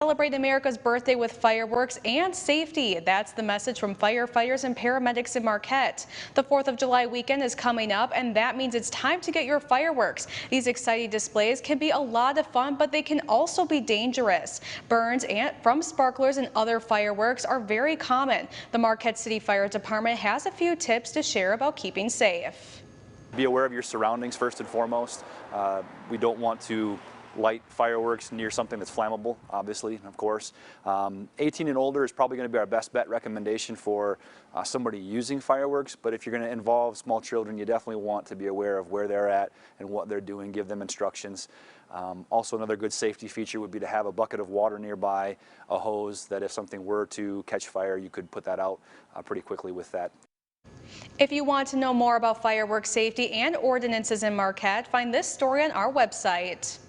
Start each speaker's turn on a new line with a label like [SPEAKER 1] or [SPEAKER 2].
[SPEAKER 1] Celebrate America's birthday with fireworks and safety. That's the message from firefighters and paramedics in Marquette. The 4th of July weekend is coming up, and that means it's time to get your fireworks. These exciting displays can be a lot of fun, but they can also be dangerous. Burns from sparklers and other fireworks are very common. The Marquette City Fire Department has a few tips to share about keeping safe.
[SPEAKER 2] Be aware of your surroundings first and foremost. We don't want to light fireworks near something that's flammable, obviously, of course. 18 and older is probably going to be our best bet recommendation for somebody using fireworks, but if you're going to involve small children, you definitely want to be aware of where they're at and what they're doing, give them instructions. Also, another good safety feature would be to have a bucket of water nearby, a hose that if something were to catch fire, you could put that out pretty quickly with that.
[SPEAKER 1] If you want to know more about fireworks safety and ordinances in Marquette, find this story on our website.